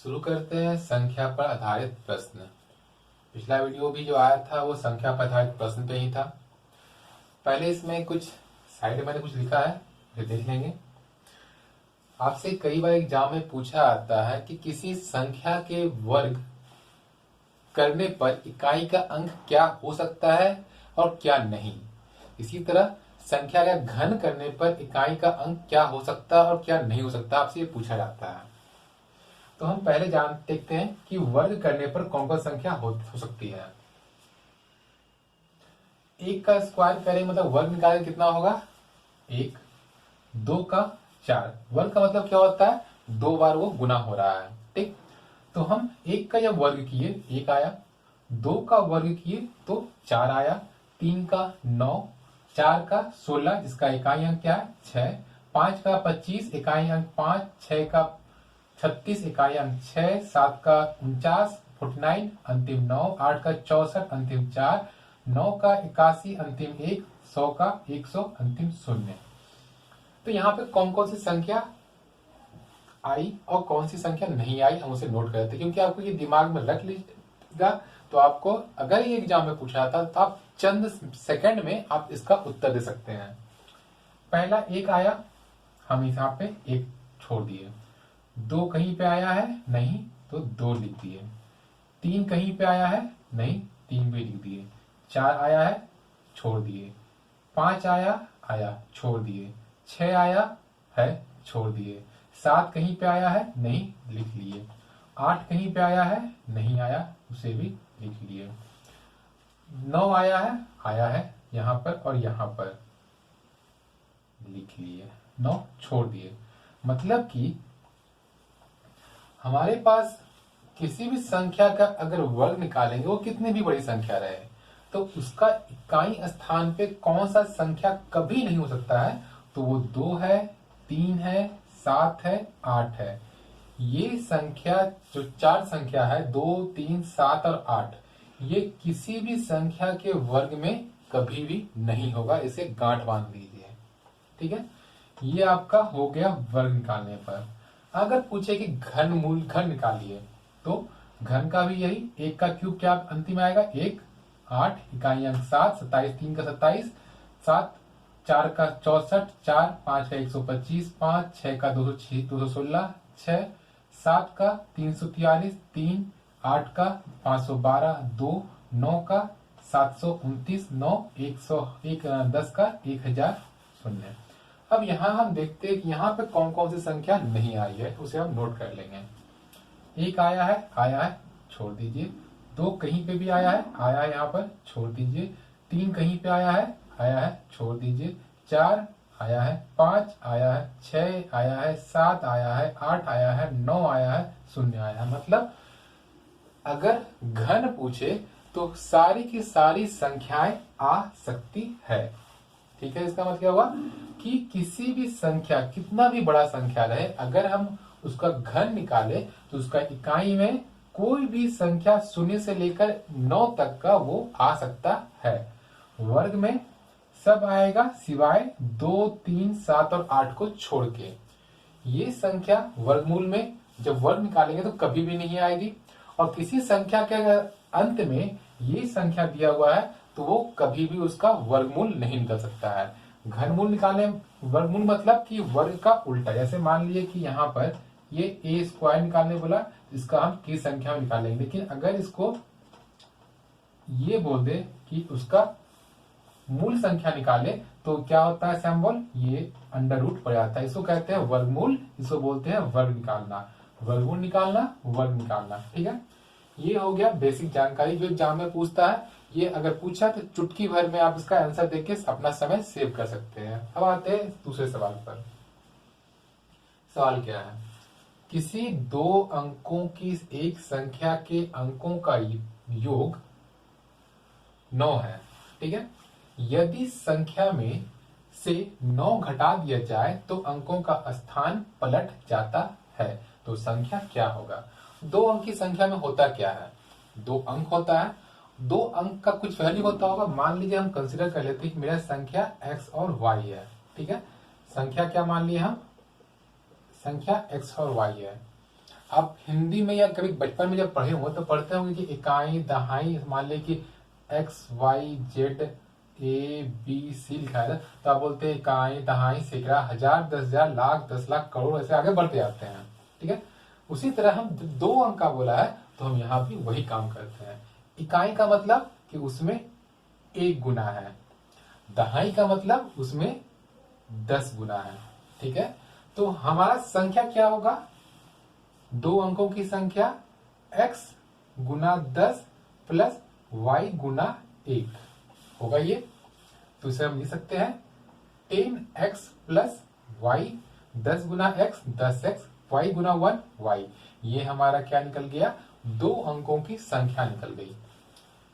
शुरू करते हैं संख्या पर आधारित प्रश्न। पिछला वीडियो भी जो आया था वो संख्या पर आधारित प्रश्न पे ही था। पहले इसमें कुछ साइड मैंने कुछ लिखा है, ये देख लेंगे। आपसे कई बार एग्जाम में पूछा आता है कि किसी संख्या के वर्ग करने पर इकाई का अंक क्या हो सकता है और क्या नहीं। इसी तरह संख्या का घन करने पर इकाई का अंक क्या हो सकता है और क्या नहीं हो सकता, आपसे ये पूछा जाता है। तो हम पहले देखते हैं कि वर्ग करने पर कौन कौन संख्या हो सकती है। एक का स्क्वायर करें मतलब वर्ग निकालें कितना होगा, एक। दो का चार, वर्ग का मतलब क्या होता है, दो बार वो गुना हो रहा है, ठीक। तो हम एक का जब वर्ग किए एक आया, दो का वर्ग किए तो चार आया, तीन का 9, चार का 16 जिसका इकाई अंक क्या है 6, पांच का 25 इकाई अंक 5, 6 का 36 इकाई अंक 6, 7 का 49 49 अंतिम 9, 8 का 64 अंतिम 4, 9 का 81 अंतिम 1, 100 का 100 अंतिम 0। तो यहाँ पे कौन कौन सी संख्या आई और कौन सी संख्या नहीं आई हम उसे नोट करते, क्योंकि आपको ये दिमाग में रख लीजिएगा। तो आपको अगर ये एग्जाम में पूछा था तो आप चंद सेकंड में आप इसका उत्तर दे सकते हैं। पहला एक आया, हम यहाँ पे एक छोड़ दिए। दो कहीं पे आया है नहीं तो दो लिख दिए। तीन कहीं पे आया है नहीं, तीन भी लिख दिए। चार आया है छोड़ दिए। पांच आया आया छोड़ दिए। छह आया है छोड़ दिए। सात कहीं पे आया है नहीं, लिख लिए। आठ कहीं पे आया है नहीं आया, उसे भी लिख लिए। 9 आया है यहां पर और यहां पर लिख लिए। 9 छोड़ दिए। मतलब कि हमारे पास किसी भी संख्या का अगर वर्ग निकालेंगे, वो कितनी भी बड़ी संख्या रहे, तो उसका इकाई स्थान पे कौन सा संख्या कभी नहीं हो सकता है, तो वो 2 है, 3 है, 7 है, 8 है। ये संख्या जो चार संख्या है 2, 3, 7 और 8, ये किसी भी संख्या के वर्ग में कभी भी नहीं होगा। इसे गांठ बांध लीजिए, ठीक है। ये आपका हो गया वर्ग निकालने पर। अगर पूछे कि घन निकालिए, तो घन का भी यही, एक का क्यूब क्या अंतिम आएगा 1, 8 इकाई अंक 7, 27 3 का 27, 7 4 का 64, 4 5 का 125, 5 6 का 216, 6 7 का 343, 3 8 का 512, 2 9 का 729, 9 10 का 1000 शून्य। अब यहाँ हम देखते हैं कि यहाँ पे कौन कौन सी संख्या नहीं आई है, उसे हम नोट कर लेंगे। एक आया है छोड़ दीजिए। दो कहीं पे भी आया है यहाँ पर छोड़ दीजिए। तीन कहीं पे आया है छोड़ दीजिए। चार आया है, 5 आया है, 6 आया है, 7 आया है, 8 आया है, 9 आया है, 0 आया है। मतलब अगर घन पूछे तो सारी की सारी संख्याएं आ सकती है, ठीक है। इसका मतलब क्या हुआ कि किसी भी संख्या, कितना भी बड़ा संख्या रहे, अगर हम उसका घन निकाले तो उसका इकाई में कोई भी संख्या 0 से लेकर 9 तक का वो आ सकता है। वर्ग में सब आएगा सिवाय 2, 3, 7 और 8 को छोड़ के। ये संख्या वर्गमूल में जब वर्ग निकालेंगे तो कभी भी नहीं आएगी। और किसी संख्या के अगर अंत में ये संख्या दिया हुआ है तो वो कभी भी उसका वर्गमूल नहीं निकल सकता है। घनमूल निकालने, वर्गमूल मतलब कि वर्ग का उल्टा। जैसे मान लिए कि यहाँ पर ये ए स्क्वायर निकालने बोला, इसका हम की संख्या में निकालेंगे। लेकिन अगर इसको ये बोल दे कि उसका मूल संख्या निकाले तो क्या होता है सैम्बल, ये अंडर रूट पड़ जाता है। इसको कहते हैं वर्गमूल, इसको बोलते हैं वर्ग निकालना। वर्गमूल निकालना, वर्ग निकालना, ठीक है। ये हो गया बेसिक जानकारी जो एग्जाम में पूछता है। ये अगर पूछा तो चुटकी भर में आप इसका आंसर देके अपना समय सेव कर सकते हैं। अब आते हैं दूसरे सवाल पर। सवाल क्या है, किसी दो अंकों की एक संख्या के अंकों का योग 9 है, ठीक है। यदि संख्या में से 9 घटा दिया जाए तो अंकों का स्थान पलट जाता है, तो संख्या क्या होगा। दो अंक की संख्या में होता क्या है, दो अंक होता है, दो अंक का कुछ वैल्यू होता होगा। मान लीजिए हम कंसीडर कर लेते हैं कि मेरा संख्या x और y है, ठीक है। संख्या क्या मान लिए हम, संख्या x और y है। आप हिंदी में या कभी बचपन में जब पढ़े हो तो पढ़ते होंगे कि इकाई दहाई, मान लीजिए कि X Y Z A B C लिखा है तो आप बोलते हैं इकाई दहाई सैकड़ा हजार 10,000 लाख 10 लाख करोड़, ऐसे आगे बढ़ते जाते हैं। ठीक है, उसी तरह हम 2 अंक का बोला है तो हम यहाँ भी वही काम करते हैं। इकाई का मतलब कि उसमें 1 गुना है, दहाई का मतलब उसमें 10 गुना है। ठीक है, तो हमारा संख्या क्या होगा, 2 अंकों की संख्या x गुना 10 प्लस y गुना 1 होगा ये। तो इसे हम लिख सकते हैं 10x प्लस y, 10 गुना x 10x, y गुना 1 y। ये हमारा क्या निकल गया, 2 अंकों की संख्या निकल गई।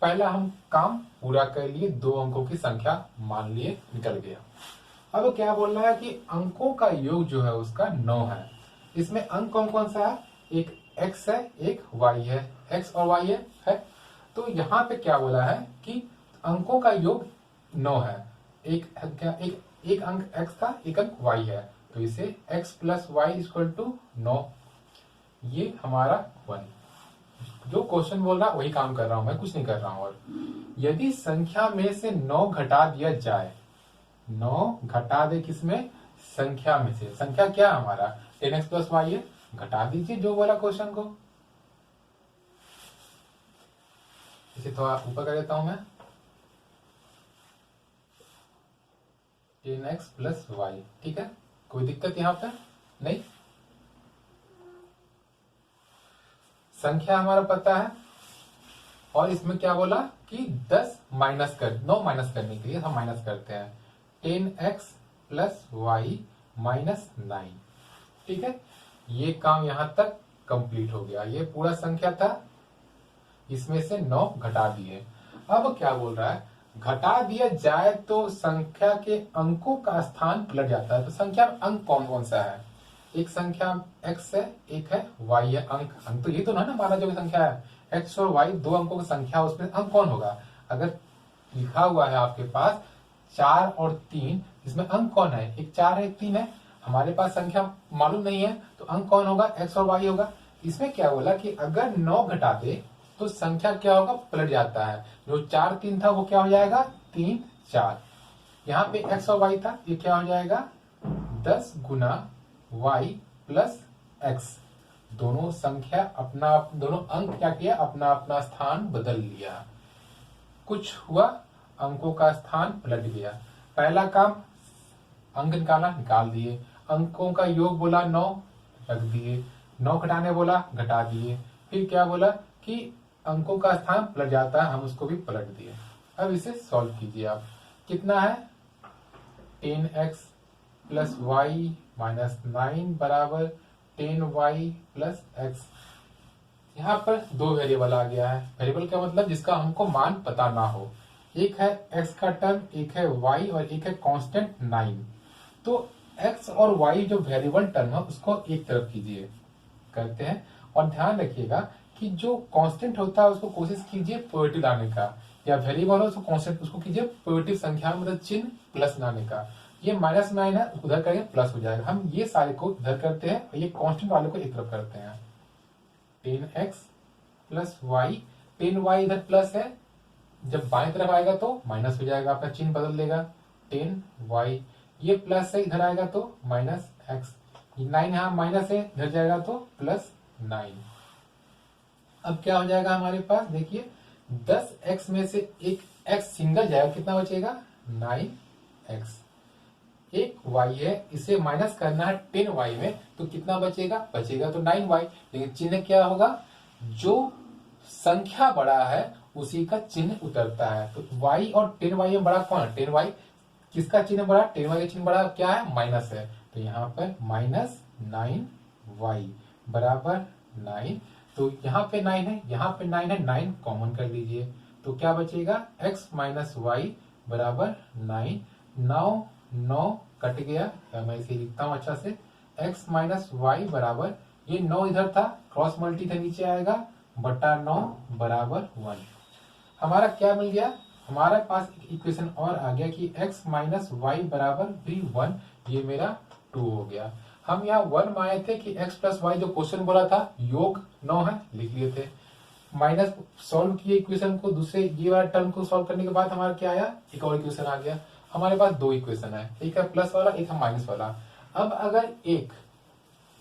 पहला हम काम पूरा कर लिए, 2 अंकों की संख्या मान लिए, निकल गया। अब क्या बोल रहा है कि अंकों का योग जो है उसका 9 है। इसमें अंक कौन कौन सा है, एक x है एक y है, x और y है। तो यहाँ पे क्या बोला है कि अंकों का योग 9 है। एक अंक x था, एक अंक y है, तो इसे x plus Y equal to 9। ये हमारा 1। जो क्वेश्चन बोल रहा है वही काम कर रहा हूं मैं, कुछ नहीं कर रहा हूं। और यदि संख्या में से 9 घटा दिया जाए, 9 घटा दे किसमें, संख्या में से, संख्या क्या हमारा 10x प्लस वाई है, घटा दीजिए जो बोला क्वेश्चन को। इसे थोड़ा ऊपर कर देता हूं मैं, 10x प्लस वाई। ठीक है, कोई दिक्कत यहां पे नहीं। संख्या हमारा पता है और इसमें क्या बोला कि 10 माइनस कर 9 माइनस करने के लिए हम माइनस करते हैं 10x प्लस वाई माइनस 9। ठीक है, ये काम यहां तक कंप्लीट हो गया। ये पूरा संख्या था, इसमें से 9 घटा दिए। अब क्या बोल रहा है, घटा दिया जाए तो संख्या के अंकों का स्थान पलट जाता है। तो संख्या में अंक कौन कौन सा है, एक संख्या x है एक है y है। अंक तो ये तो ना हमारा जो संख्या है x और y 2 अंकों की संख्या, उसमें अंक कौन होगा। अगर लिखा हुआ है आपके पास 4 और 3, इसमें अंक कौन है, एक 4 है एक 3 है। हमारे पास संख्या मालूम नहीं है तो अंक कौन होगा, x और y होगा। इसमें क्या बोला कि अगर 9 घटा दे तो संख्या क्या होगा, पलट जाता है। जो 4 3 था वो क्या हो जाएगा 3 4। यहाँ पे x और y था, ये क्या हो जाएगा 10 गुना y प्लस x। दोनों संख्या अपना, दोनों अंक क्या किया, अपना अपना स्थान बदल लिया। कुछ हुआ, अंकों का स्थान पलट गया। पहला काम अंक निकाला, निकाल दिए। अंकों का योग बोला 9, रख दिए। 9 घटाने बोला, घटा दिए। फिर क्या बोला कि अंकों का स्थान पलट जाता है, हम उसको भी पलट दिए। अब इसे सॉल्व कीजिए आप। कितना है 10x प्लस वाई माइनस 9 बराबर 10y प्लस x। यहाँ पर 2 वेरिएबल आ गया है। वेरिएबल का मतलब जिसका हमको मान पता ना हो। एक है x का टर्म, एक है y और एक है कांस्टेंट 9। तो x और y जो वेरिएबल टर्म है उसको एक तरफ कीजिए, करते हैं। और ध्यान रखिएगा कि जो कांस्टेंट होता है उसको कोशिश कीजिए पॉजिटिव लाने का, या वेरिएबल हो उसको कांस्टेंट उसको कीजिए पॉजिटिव संख्या मतलब चिन्ह प्लस लाने का। ये माइनस 9 है, उधर करेंगे प्लस हो जाएगा। हम ये सारे को इधर करते हैं और ये कांस्टेंट वाले को एक तरफ करते हैं। 10x प्लस वाई, 10y इधर प्लस है, जब बाएं तरफ आएगा तो माइनस हो जाएगा, अपना चिन्ह बदल देगा 10y। ये प्लस है, इधर आएगा तो माइनस x। 9 यहाँ माइनस है, इधर जाएगा तो प्लस 9। अब क्या हो जाएगा हमारे पास, देखिए 10x में से एक x सिंगल जाएगा, कितना बचेगा 9x। एक y है, इसे माइनस करना है 10y में, तो कितना बचेगा, बचेगा तो 9y। लेकिन चिन्ह क्या होगा, जो संख्या बड़ा है उसी का चिन्ह उतरता है। तो y और 10y में बड़ा कौन है, 10y। किसका चिन्ह बड़ा, 10y का चिन्ह बड़ा क्या है, माइनस है। तो यहाँ पर माइनस 9y बराबर 9। तो यहाँ पे 9 है, यहाँ पे 9 है, 9 कॉमन कर लीजिए। तो क्या बचेगा, x माइनस वाई बराबर 9। 9 कट गया, या मैं इसे लिखता हूं अच्छा से, x माइनस वाई बराबर, ये 9 इधर था, क्रॉस मल्टी था, नीचे आएगा, बटा 9 बराबर 1। हमारा क्या मिल गया, हमारे पास एक इक्वेशन और आ गया कि x माइनस वाई बराबर भी 1। ये मेरा 2 हो गया। हम यहाँ 1 में आए थे कि x प्लस वाई जो क्वेश्चन बोला था योग 9 है, लिख लिए थे। माइनस सॉल्व किए इक्वेशन को, दूसरे ये वाला टर्म को सॉल्व करने के बाद हमारा क्या आया, एक और इक्वेशन आ गया। हमारे पास दो इक्वेशन है, एक है प्लस वाला, एक है माइनस वाला। अब अगर एक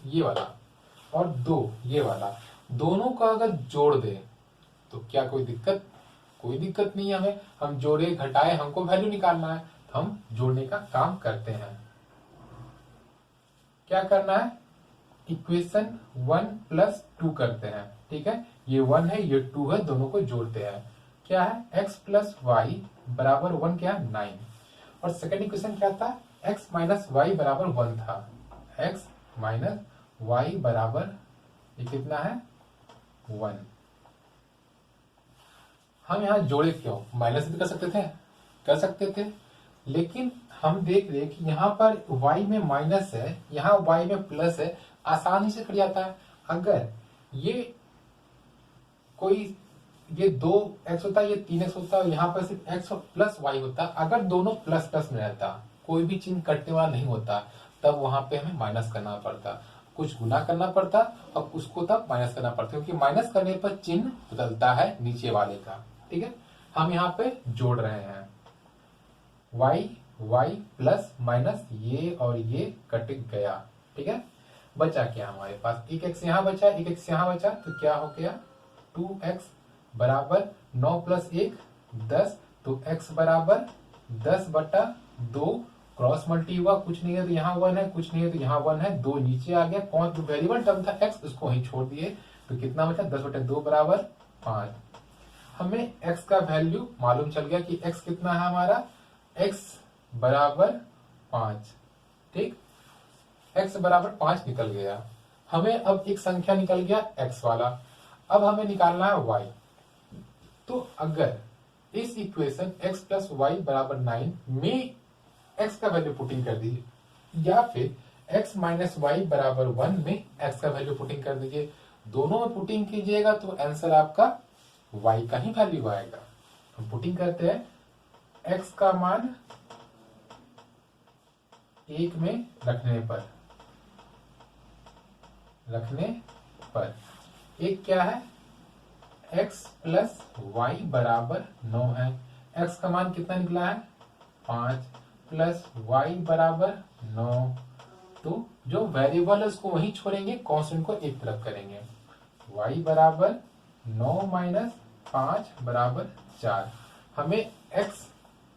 ये वाला और दो ये वाला, दोनों का अगर जोड़ दे तो क्या कोई दिक्कत? कोई दिक्कत नहीं है हमें। हम जोड़े घटाए, हमको वैल्यू निकालना है, तो हम जोड़ने का काम करते हैं। क्या करना है, इक्वेशन 1 प्लस 2 करते हैं। ठीक है, ये 1 है ये 2 है, दोनों को जोड़ते हैं। क्या है, x प्लस वाई बराबर 1 क्या है 9। और सेकेंड इक्वेशन क्या था, x माइनस वाई बराबर 1 था। x माइनस वाई बराबर ये कितना है 1। हम यहां जोड़े क्यों, माइनस भी कर सकते थे, लेकिन हम देख रहे कि यहाँ पर y में माइनस है, यहाँ y में प्लस है, आसानी से कट जाता है। अगर ये कोई ये 2x होता, ये 3x होता, यहाँ पर सिर्फ x प्लस y होता, अगर दोनों प्लस प्लस में रहता, कोई भी चिन्ह कटने वाला नहीं होता, तब वहां पे हमें माइनस करना पड़ता, कुछ गुना करना पड़ता और उसको तब माइनस करना पड़ता, क्योंकि माइनस करने पर चिन्ह बदलता है नीचे वाले का। ठीक है, हम यहाँ पे जोड़ रहे हैं y प्लस माइनस, ये और ये कट गया। ठीक है, बचा क्या हमारे पास, एक x यहाँ बचा, एक x यहाँ बचा, तो क्या हो गया 2x बराबर 9 प्लस 1 10, तो x बराबर 10 बटा 2, क्रॉस मल्टी हुआ, कुछ नहीं है तो यहाँ 1 है, कुछ नहीं है तो यहाँ 1 है, 2 नीचे आ गया। कौन जो वेरिएबल टर्म था x, उसको वहीं छोड़ दिए, तो कितना बचा 10 बटा 2 बराबर 5। हमें x का वैल्यू मालूम चल गया कि x कितना है हमारा, x बराबर 5। ठीक, x बराबर 5 निकल गया। हमें अब एक संख्या निकल गया x वाला, अब हमें निकालना है y। तो अगर इस इक्वेशन x प्लस वाई बराबर 9 में x का वैल्यू पुटिंग कर दीजिए, या फिर x माइनस वाई बराबर 1 में x का वैल्यू पुटिंग कर दीजिए, दोनों में पुटिंग कीजिएगा तो आंसर आपका y का ही वैल्यू आएगा। हम पुटिंग करते हैं x का मान 1 में रखने पर एक क्या है, x प्लस वाई बराबर 9 है। x का मान कितना निकला है 5 प्लस वाई बराबर 9, तो जो वेरिएबल है उसको वहीं छोड़ेंगे, कांस्टेंट को एक तरफ करेंगे। y बराबर 9 माइनस 5 बराबर 4। हमें x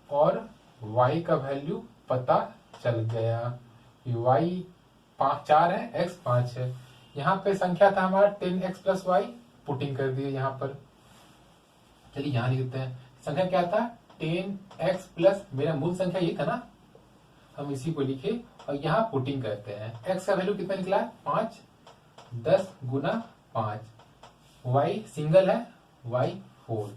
और y का वैल्यू पता चल गया। y 4 है, x 5 है। यहाँ पे संख्या था हमारा 10x प्लस वाई, पुटिंग कर दिए यहाँ पर। चलिए यहाँ लिखते हैं, संख्या क्या था 10x प्लस, मेरा मूल संख्या ये था ना, हम इसी को लिखे और यहाँ पुटिंग करते हैं। x का वैल्यू कितना निकला है 5, 10 गुना 5, y सिंगल है y 4,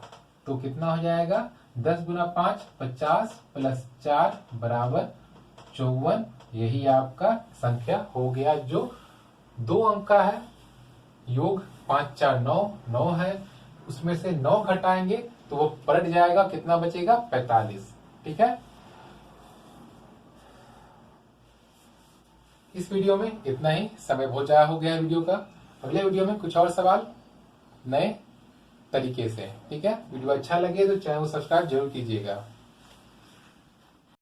तो कितना हो जाएगा 10 गुना 5 50 प्लस 4 बराबर 54। यही आपका संख्या हो गया, जो 2 अंक का है, योग 5 4 9 9 है, उसमें से 9 घटाएंगे तो वो पलट जाएगा, कितना बचेगा 45। ठीक है, इस वीडियो में इतना ही, समय बहुत ज्यादा हो गया वीडियो का। अगले वीडियो में कुछ और सवाल नए तरीके से। ठीक है, वीडियो अच्छा लगे तो चैनल को सब्सक्राइब जरूर कीजिएगा।